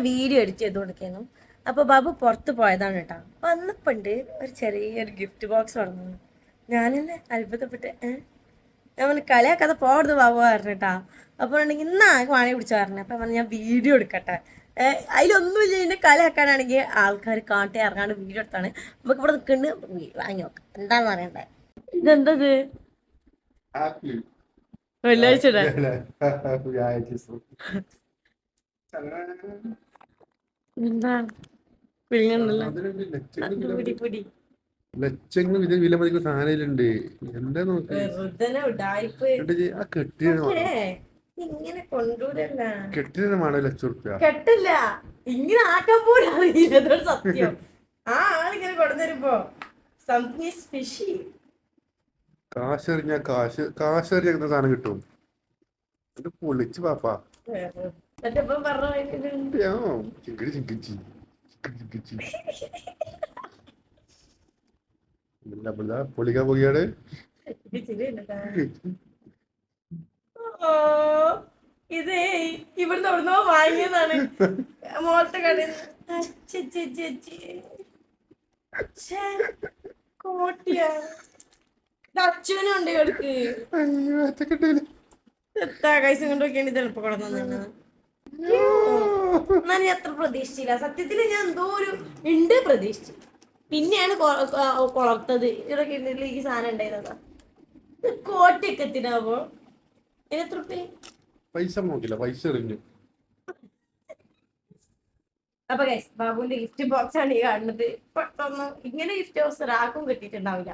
Video edit ചെയ്ത് കൊടുക്കുന്നു. അപ്പോൾ ബാബു പുറത്ത് പോയതാണ് കേട്ടോ. വന്നപ്പോണ്ട് ഒരു ചെറിയൊരു ഗിഫ്റ്റ് ബോക്സ് വന്നു. ഞാനെന്നെ അത്ഭുതപ്പെട്ട് ഞാൻ പറഞ്ഞു കളിയാക്കാതെ പോകരുത് ബാബു പറഞ്ഞിട്ടാ. അപ്പോൾ ഉണ്ടെങ്കിൽ ഇന്നാ വാണി പിടിച്ചു പറഞ്ഞു. അപ്പം പറഞ്ഞു ഞാൻ വീഡിയോ എടുക്കട്ടെ. അതിലൊന്നുമില്ല, ഇതിൻ്റെ കളിയാക്കാനാണെങ്കിൽ ആൾക്കാർ കാട്ടി ഇറങ്ങാണ്ട് വീഡിയോ എടുത്താണ്. നമുക്ക് ഇവിടെ നിൽക്കുന്നുണ്ട്, വാങ്ങി നോക്കാം എന്താണെന്ന് അറിയണ്ടേ. ഇതെന്തത് വെള്ളിയാഴ്ച എന്താ ലക്ഷങ്ങൾ ഇത് വില മതിക്കുന്ന സാധനങ്ങളുണ്ട്. എന്താ നോക്ക് ഇങ്ങനെ കൊണ്ടുവരല്ല, കെട്ടിടമാണോ ₹1,00,000? കെട്ടില്ല, ഇങ്ങനെ ആക്കാൻ പോലും അറിയില്ല. സത്യം. ആ ആളിങ്ങനെ കൊണ്ടുവരുമ്പോ സംതിങ് ഈസ് ഫിഷി. കാശെറിഞ്ഞ കാശെറിഞ്ഞ സാധനം കിട്ടും. അത് പൊളിച്ച് പാപ്പാ. പൊളിക്കാൻ പോയാണ്. ഇത് ഇവിടുന്ന് എവിടുന്നോ വാങ്ങിയതാണ്, മോളത്തെ കടയിൽ. കോട്ടിയാ അച്ഛനുണ്ട് ഇവർക്ക്. എത്താ കൈസ് കൊണ്ടൊക്കെയാണ് ചിലപ്പോ കൊണ്ടുവന്നാണ്. ഞാൻ അത്ര പ്രതീക്ഷിച്ചില്ല സത്യത്തില്. ഞാൻ എന്തോ ഒരു ഉണ്ട് പ്രതീക്ഷിച്ചു, പിന്നെയാണ് കൊളർത്തത്. ഇതൊക്കെ ഈ സാധനം ഉണ്ടായിരുന്നതാ. കോട്ടയൊക്കെ എത്തിനാവോ എത്ര പൈസ നോക്കില്ല, പൈസ എറിഞ്ഞു. അപ്പൊ ഗൈസ് ബാബുവിന്റെ ഗിഫ്റ്റ് ബോക്സ് ആണ് ഈ കാണുന്നത്. പെട്ടെന്ന് ഇങ്ങനെ ഗിഫ്റ്റ് ബോക്സ് ഒരാൾക്കും കിട്ടിയിട്ടുണ്ടാവില്ല.